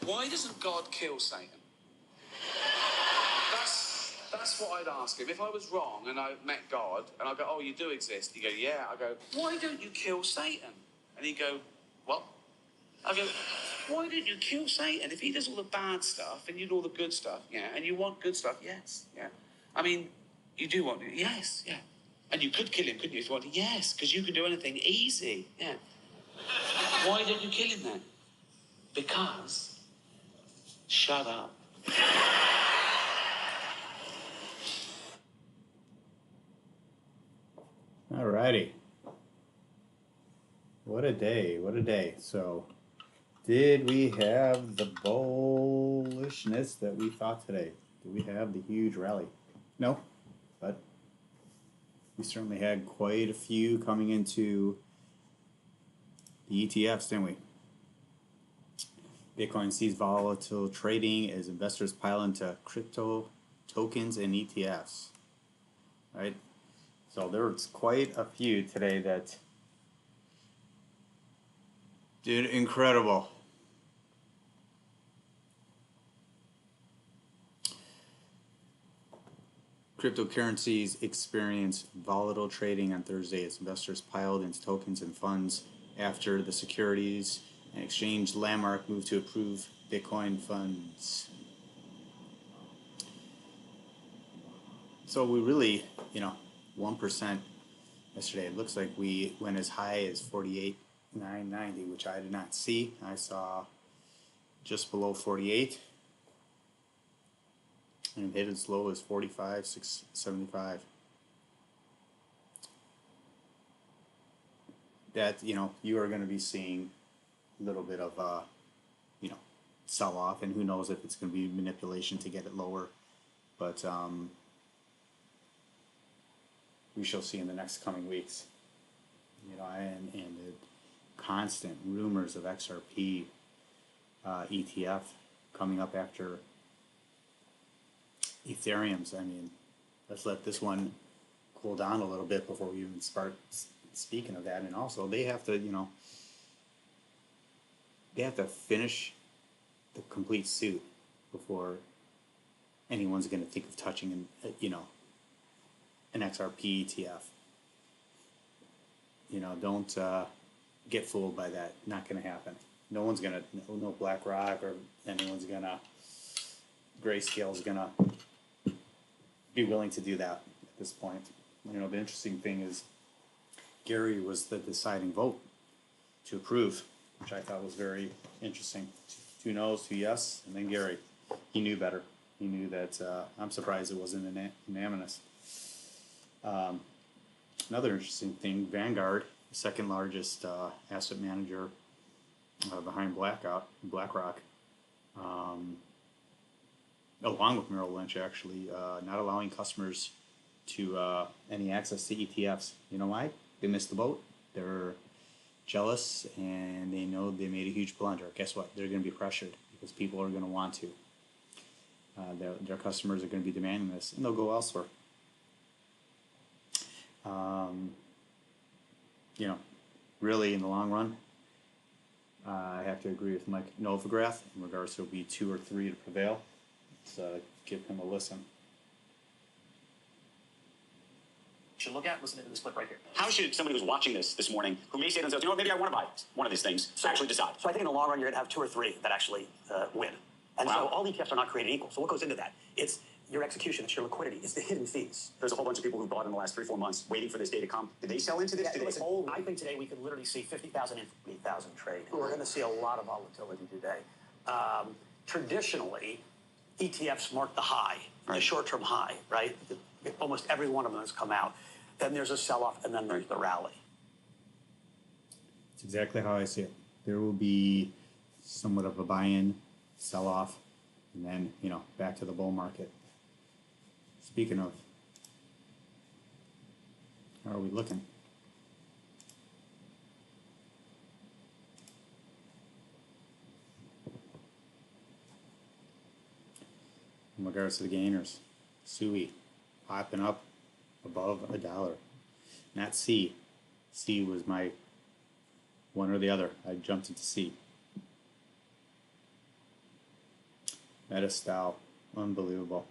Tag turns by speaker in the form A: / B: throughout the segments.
A: Why doesn't God kill Satan? That's what I'd ask him. If I was wrong and I met God and I go, oh, you do exist. He'd go, yeah. I go, why don't you kill Satan? And he'd go, what? I go, why don't you kill Satan? If he does all the bad stuff and you do all the good stuff, yeah, and you want good stuff, yes, yeah. I mean, you do want it, yes, yeah. And you could kill him, couldn't you, if you wanted? Yes, because you can do anything easy, yeah. Why don't you kill him then? Because, shut up.
B: Alrighty. What a day, what a day. So, did we have the bullishness that we thought today? Did we have the huge rally? No, but we certainly had quite a few coming into the ETFs, didn't we? Bitcoin sees volatile trading as investors pile into crypto tokens and ETFs, right? So there's quite a few today that did incredible. Cryptocurrencies experienced volatile trading on Thursday as investors piled into tokens and funds after the Securities and Exchange Landmark moved to approve Bitcoin funds. So we really, 1% yesterday. It looks like we went as high as 48,990, which I did not see. I saw just below 48. And hit as low as 45,675. That, you are going to be seeing a little bit of, sell off, and who knows if it's going to be manipulation to get it lower. But we shall see in the next coming weeks. And the constant rumors of XRP ETF coming up after Ethereum's. I mean, let's let this one cool down a little bit before we even start speaking of that. And also, they have to, they have to finish the complete suit before anyone's going to think of touching an XRP ETF. Don't get fooled by that. Not going to happen. No one's going to, no BlackRock or anyone's going to, Grayscale's going to be willing to do that at this point. The interesting thing is Gary was the deciding vote to approve, which I thought was very interesting. 2 no's, 2 yes, and then Gary. He knew better. He knew that. I'm surprised it wasn't unanimous. Another interesting thing, Vanguard, the second largest asset manager behind BlackRock, along with Merrill Lynch, actually, not allowing customers to any access to ETFs. You know why? They missed the boat. They're jealous, and they know they made a huge blunder. Guess what? They're going to be pressured because people are going to want to. Their customers are going to be demanding this, and they'll go elsewhere. Really, in the long run, I have to agree with Mike Novogratz in regards to it'll be 2 or 3 to prevail. So give him a listen.
C: Should look at, listen to this clip right here.
D: How should somebody who's watching this morning, who may say to themselves, maybe I want to buy one of these things, actually decide?
C: So I think in the long run, you're going to have 2 or 3 that actually win. And so all ETFs are not created equal. So what goes into that? It's your execution, it's your liquidity, it's the hidden fees.
D: There's a whole bunch of people who bought in the last 3-4 months waiting for this day to come. Did they sell into this?
C: I think today we could literally see 50,000 and 40,000 trade. We're going to see a lot of volatility today. Traditionally, ETFs mark the high, the short-term high, right? Almost every one of them has come out. Then there's a sell-off, and then there's the rally.
B: It's exactly how I see it. There will be somewhat of a buy-in, sell-off, and then, back to the bull market. Speaking of, how are we looking? In regards to the gainers, SUI popping up above $1. Not C. C was my one or the other. I jumped into C. Metastyle, unbelievable.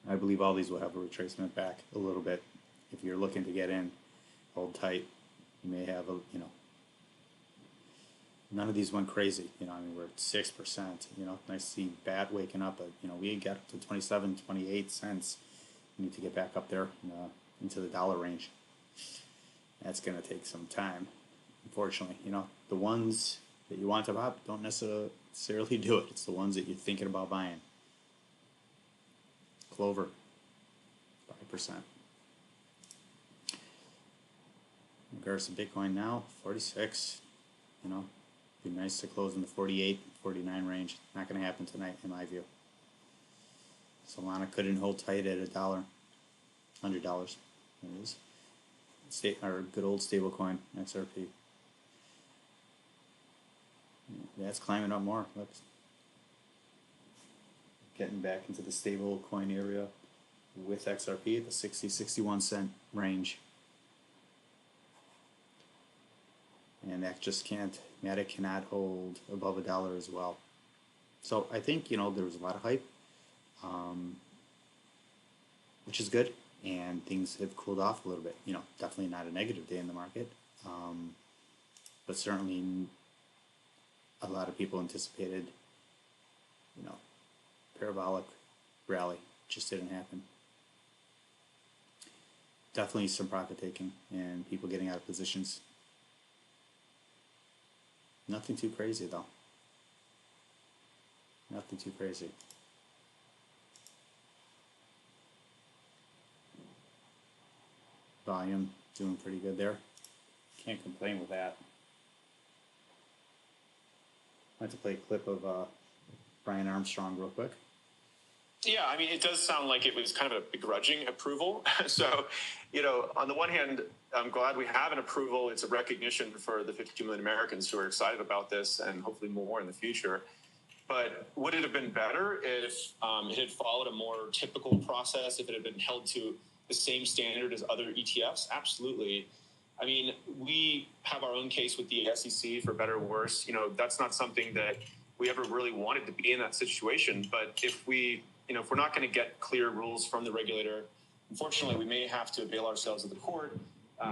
B: I believe all these will have a retracement back a little bit. If you're looking to get in, hold tight. You may have none of these went crazy. I mean, we're at 6%. Nice to see BAT waking up, but we got up to 27, 28 cents. We need to get back up there into the dollar range. That's going to take some time. Unfortunately, the ones that you want to buy don't necessarily do it. It's the ones that you're thinking about buying. Clover, 5%. In regards to Bitcoin now, 46. Be nice to close in the 48, 49 range. Not going to happen tonight, in my view. Solana couldn't hold tight at $100. $100. It is. Our good old stablecoin, XRP. Yeah, it's climbing up more. Look. Getting back into the stable coin area with XRP at the 60, 61 cent range. And that just can't, Matic cannot hold above $1 as well. So I think, there was a lot of hype, which is good. And things have cooled off a little bit. Definitely not a negative day in the market. But certainly a lot of people anticipated, parabolic rally. Just didn't happen. Definitely some profit taking and people getting out of positions. Nothing too crazy though. Nothing too crazy. Volume doing pretty good there. Can't complain with that. I'd like to play a clip of Brian Armstrong real quick.
E: Yeah, I mean, it does sound like it was kind of a begrudging approval. So, on the one hand, I'm glad we have an approval. It's a recognition for the 52 million Americans who are excited about this and hopefully more in the future. But would it have been better if it had followed a more typical process, if it had been held to the same standard as other ETFs? Absolutely. I mean, we have our own case with the SEC, for better or worse. That's not something that we ever really wanted to be in that situation. But if we're not going to get clear rules from the regulator, unfortunately, we may have to avail ourselves of the court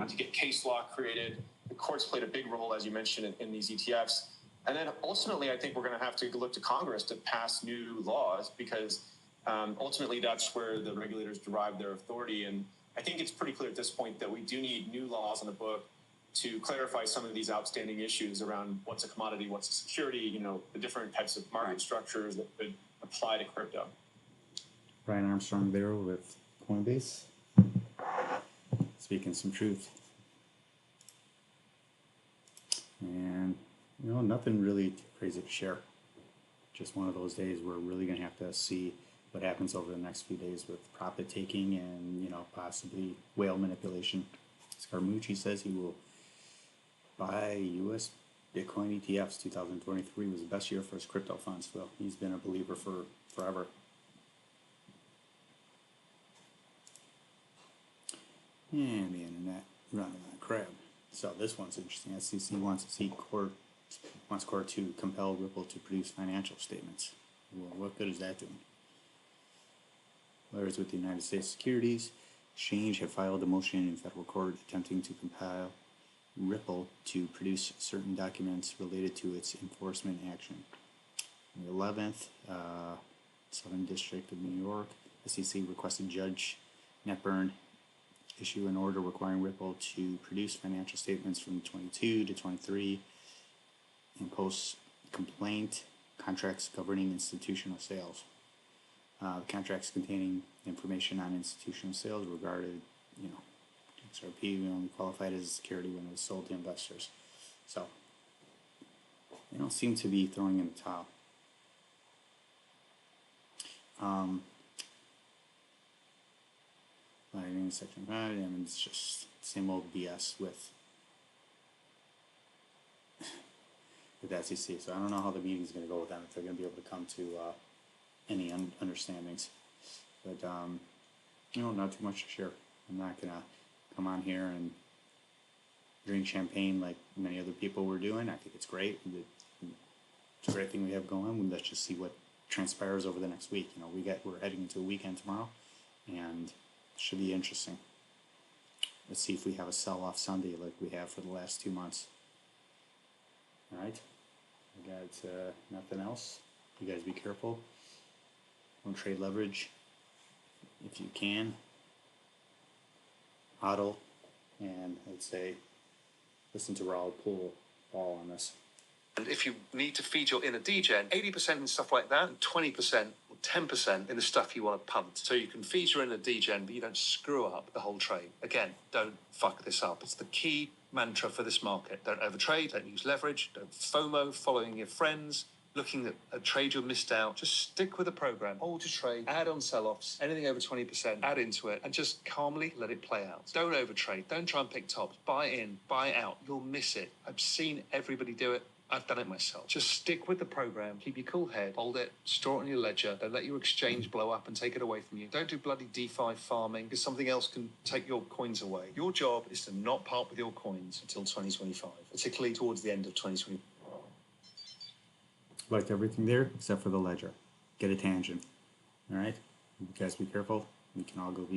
E: to get case law created. The court's played a big role, as you mentioned, in these ETFs. And then ultimately, I think we're going to have to look to Congress to pass new laws because ultimately that's where the regulators derive their authority. And I think it's pretty clear at this point that we do need new laws on the book to clarify some of these outstanding issues around what's a commodity, what's a security, the different types of market structures that could apply to crypto.
B: Brian Armstrong there with Coinbase, speaking some truth. And, nothing really too crazy to share. Just one of those days we're really going to have to see what happens over the next few days with profit taking and, possibly whale manipulation. Scaramucci says he will buy U.S. Bitcoin ETFs. 2023 was the best year for his crypto funds. Well, he's been a believer for forever. And the internet running on a crab. So this one's interesting. SEC wants court to compel Ripple to produce financial statements. Well, what good is that doing? Lawyers with the United States Securities Exchange have filed a motion in federal court attempting to compel Ripple to produce certain documents related to its enforcement action. On the 11th, Southern District of New York, SEC requested Judge Netburn issue an order requiring Ripple to produce financial statements from 22 to 23 and post-complaint contracts governing institutional sales. The contracts containing information on institutional sales regarded, XRP only qualified as a security when it was sold to investors. So, they don't seem to be throwing in the towel. Lighting section 5, and it's just same old BS with SEC. So I don't know how the meeting's going to go with them, if they're going to be able to come to any understandings. But, not too much to share. I'm not going to come on here and drink champagne like many other people were doing. I think it's great. It's a great thing we have going. Let's just see what transpires over the next week. You know, we're heading into a weekend tomorrow, and it should be interesting. Let's see if we have a sell-off Sunday like we have for the last 2 months. All right, I got nothing else. You guys be careful. Don't trade leverage if you can. Hodl, and I'd say listen to Raul Paul on this.
F: And if you need to feed your inner degen, 80% in stuff like that, and 20% or 10% in the stuff you want to punt. So you can feed your inner degen, but you don't screw up the whole trade. Again, don't fuck this up. It's the key mantra for this market. Don't overtrade, don't use leverage, don't FOMO, following your friends, looking at a trade you missed out. Just stick with the program. Hold your trade, add on sell-offs, anything over 20%, add into it, and just calmly let it play out. Don't overtrade. Don't try and pick tops. Buy in, buy out. You'll miss it. I've seen everybody do it. I've done it myself. Just stick with the program, keep your cool head, hold it, store it on your ledger, don't let your exchange blow up and take it away from you. Don't do bloody DeFi farming because something else can take your coins away. Your job is to not part with your coins until 2025, particularly towards the end of 2020.
B: Like everything there except for the ledger. Get a tangent. All right, you guys be careful. We can all go